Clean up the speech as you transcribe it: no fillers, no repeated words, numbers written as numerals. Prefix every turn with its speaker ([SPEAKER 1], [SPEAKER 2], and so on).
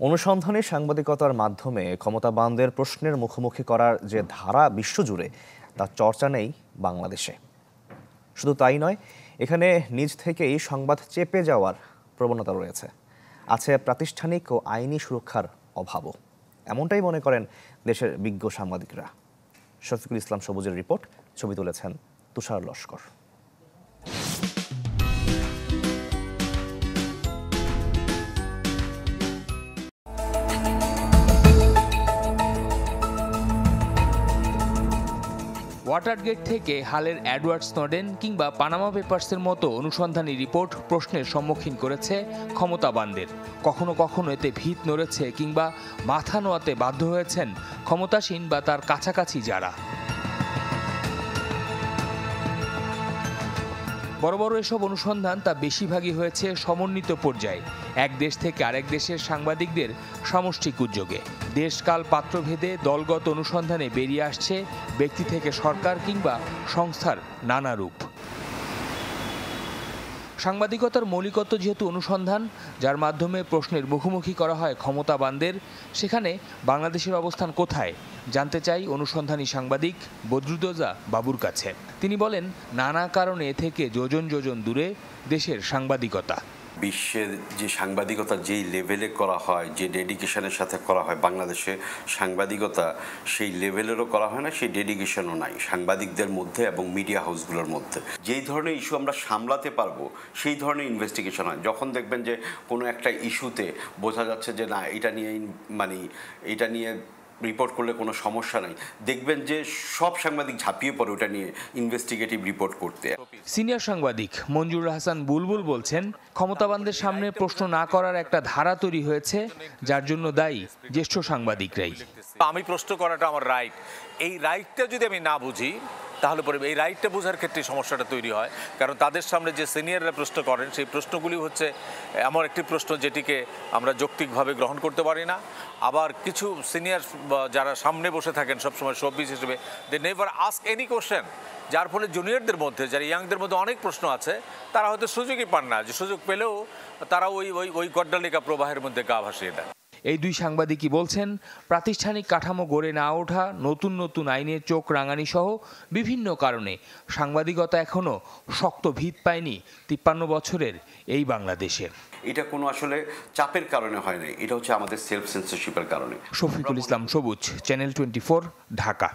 [SPEAKER 1] অনুসন্ধানী সাংবাদিকতার মাধ্যমে ক্ষমতাবানদের প্রশ্নের মুখোমুখি করার যে ধারা বিশ্বজুড়ে তার চর্চা নেই বাংলাদেশে। শুধু তাই নয়, এখানে নিজ থেকেই সংবাদ চেপে যাওয়ার প্রবণতা রয়েছে। আছে প্রাতিষ্ঠানিক ও আইনি সুরক্ষার অভাবও। এমনটাই মনে করেন দেশের বিজ্ঞ সাংবাদিকরা। শফিকুল ইসলাম সবুজের রিপোর্ট, ছবি তুলেছেন তুষার লস্কর।
[SPEAKER 2] ওয়াটারগেট থেকে হালের এডওয়ার্ড স্নোডেন কিংবা পানামা পেপারসের মতো অনুসন্ধানী রিপোর্ট প্রশ্নের সম্মুখীন করেছে ক্ষমতাবানদের। কখনো কখনো এতে ভিত নড়েছে কিংবা মাথা নোয়াতে বাধ্য হয়েছেন ক্ষমতাসীন বা তার কাছাকাছি যারা। বড় বড় এসব অনুসন্ধান তা বেশিরভাগই হয়েছে সমন্বিত পর্যায়ে, এক দেশ থেকে আরেক দেশের সাংবাদিকদের সামষ্টিক উদ্যোগে। দেশকাল পাত্রভেদে দলগত অনুসন্ধানে বেরিয়ে আসছে ব্যক্তি থেকে সরকার কিংবা সংস্থার নানা রূপ। সাংবাদিকতার মৌলিকত্ব যেহেতু অনুসন্ধান, যার মাধ্যমে প্রশ্নের মুখোমুখি করা হয় ক্ষমতাবানদের, সেখানে বাংলাদেশের অবস্থান কোথায় জানতে চাই অনুসন্ধানী সাংবাদিক বদরুদ্দোজা বাবুর কাছে। তিনি বলেন, নানা কারণে এ থেকে যোজন যোজন দূরে দেশের সাংবাদিকতা।
[SPEAKER 3] বিশ্বের যে সাংবাদিকতা যেই লেভেলে করা হয়, যে ডেডিকেশনের সাথে করা হয়, বাংলাদেশে সাংবাদিকতা সেই লেভেলেরও করা হয় না, সেই ডেডিকেশনও নাই সাংবাদিকদের মধ্যে এবং মিডিয়া হাউসগুলোর মধ্যে। যেই ধরনের ইস্যু আমরা সামলাতে পারবো সেই ধরনের ইনভেস্টিগেশন হয়। যখন দেখবেন যে কোনো একটা ইস্যুতে বোঝা যাচ্ছে যে না, এটা নিয়ে রিপোর্ট করলে কোনো সমস্যা নাই, দেখবেন যে সব সাংবাদিক ঝাঁপিয়ে পড়ে ওটা নিয়ে ইনভেস্টিগেটিভ রিপোর্ট করতে।
[SPEAKER 2] সিনিয়র সাংবাদিক মঞ্জুর হাসান বুলবুল বলছেন, ক্ষমতাবানদের সামনে প্রশ্ন না করার একটা ধারা তৈরি হয়েছে, যার জন্য দায়ী জ্যেষ্ঠ সাংবাদিকরাই।
[SPEAKER 4] আমি প্রশ্ন করাটা আমার রাইট, এই রাইটটা যদি আমি না বুঝি তাহলে পরে এই রাইটটা বোঝার ক্ষেত্রে সমস্যাটা তৈরি হয়। কারণ তাদের সামনে যে সিনিয়ররা প্রশ্ন করেন সেই প্রশ্নগুলি হচ্ছে এমন একটি প্রশ্ন যেটিকে আমরা যৌক্তিকভাবে গ্রহণ করতে পারি না। আবার কিছু সিনিয়র যারা সামনে বসে থাকেন সবসময় শোপিস হিসেবে, they never ask any question, যার ফলে জুনিয়রদের মধ্যে, যারা ইয়াংদের মধ্যে অনেক প্রশ্ন আছে, তারা হয়তো সুযোগই পান না, যে সুযোগ পেলেও তারা ওই গড্ডালিকা প্রবাহের মধ্যে গা ভাসিয়ে দেয়।
[SPEAKER 2] এই দুই সাংবাদিকই বলছেন, প্রাতিষ্ঠানিক কাঠামো গড়ে না ওঠা, নতুন নতুন আইনের চোখ রাঙানি সহ বিভিন্ন কারণে সাংবাদিকতা এখনো শক্ত ভিত পায়নি 53 বছরের এই বাংলাদেশের।
[SPEAKER 3] এটা কোনো আসলে চাপের কারণে হয় না, এটা হচ্ছে আমাদের সেলফ সেন্সরশিপের কারণে।
[SPEAKER 2] শফিকুল ইসলাম সবুজ, চ্যানেল 24, ঢাকা।